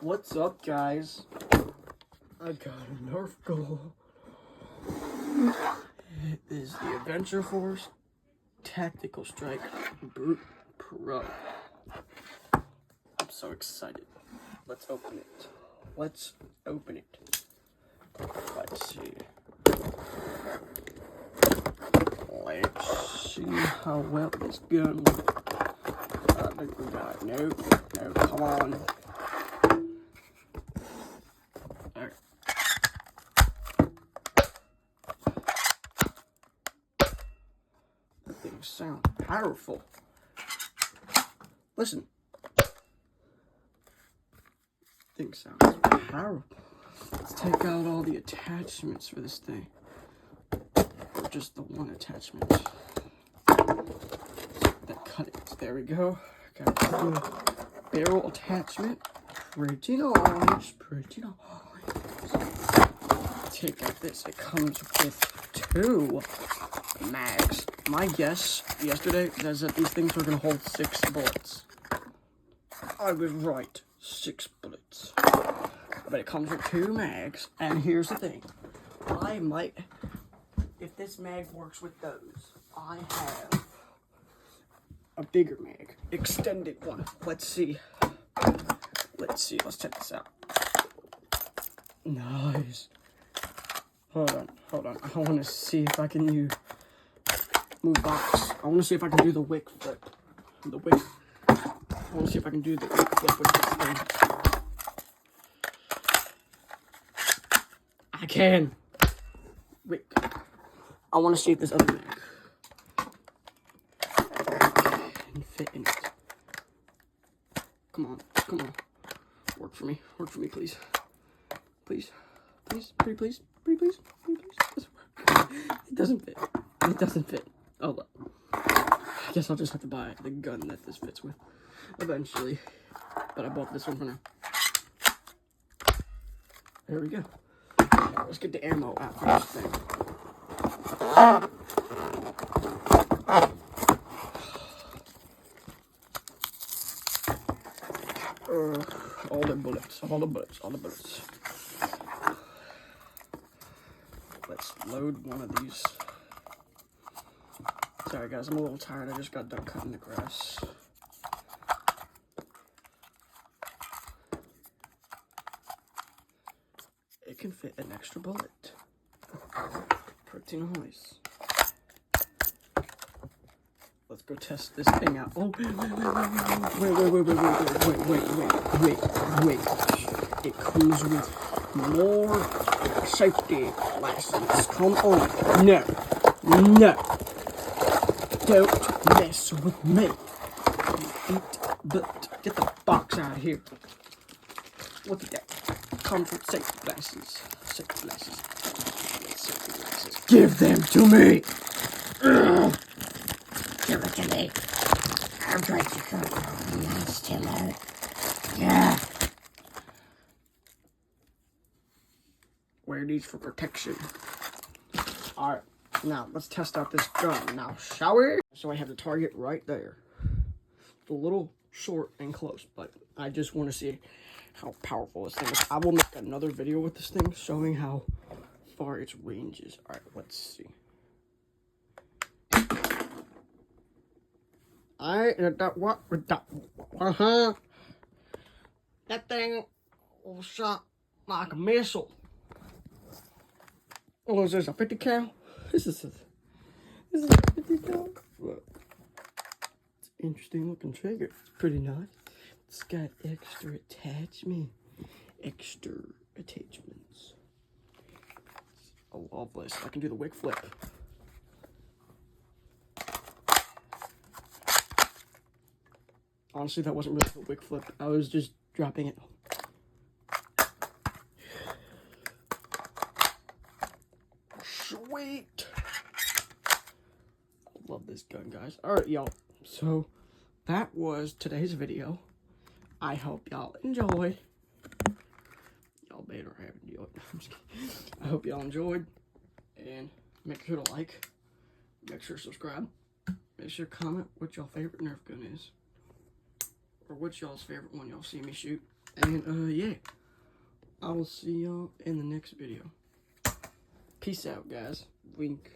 What's up, guys? I got a Nerf gun. It is the Adventure Force Tactical Strike Brute Pro. I'm so excited. Let's open it. Let's open it. Let's see. Let's see how well this gun works. I think we got no, come on. Alright. That thing sounds powerful. Listen. Thing sounds powerful. Let's take out all the attachments for this thing. Or just the one attachment. That cut it. There we go. Got the barrel attachment. Pretty nice. Pretty nice. Take out this. It comes with 2 mags. My guess yesterday was that these things were going to hold 6 bullets. I was right. 6 bullets. But it comes with 2 mags. And here's the thing. I might, if this mag works with those, I have a bigger mag. Extended one. Let's see. Let's check this out. Nice. Hold on. I want to see if I can move box. I want to see if I can do the wick flip. I want to see if I can do the wick flip with this thing. I can. Wick. I want to see if this other mag can fit in it. Come on. Work for me, please. Please. Pretty please. It doesn't fit. Oh, look. I guess I'll just have to buy the gun that this fits with eventually. But I bought this one for now. There we go. Let's get the ammo out for this thing. All the bullets. Let's load one of these. Sorry guys, I'm a little tired. I just got done cutting the grass. It can fit an extra bullet. Pretty nice. Let's go test this thing out. Oh, wait. It comes with more safety glasses. Come on. No. Don't mess with me. But get the box out of here. Look at that. Comes with safety glasses. Give them to me. Give it to me. I'm going to go. Nice to know. Yeah. Wear these for protection. Alright, now let's test out this gun. Now, shall we? So I have the target right there. It's a little short and close, but I just want to see how powerful this thing is. I will make another video with this thing showing how far its range is. Alright, let's see. That thing will shot like a missile. Oh, is this a 50 cal? This is a 50 cal. Look, it's an interesting looking trigger. It's pretty nice. It's got extra attachments. I love this. I can do the wick flip. Honestly, that wasn't really a wick flip. I was just dropping it. Sweet. I love this gun, guys. Alright, y'all. So, that was today's video. I hope y'all enjoyed. Y'all better have enjoyed. I'm just kidding. I hope y'all enjoyed. And make sure to like. Make sure to subscribe. Make sure to comment what y'all favorite Nerf gun is. Or what's y'all's favorite one y'all see me shoot. And, yeah. I will see y'all in the next video. Peace out, guys. Wink.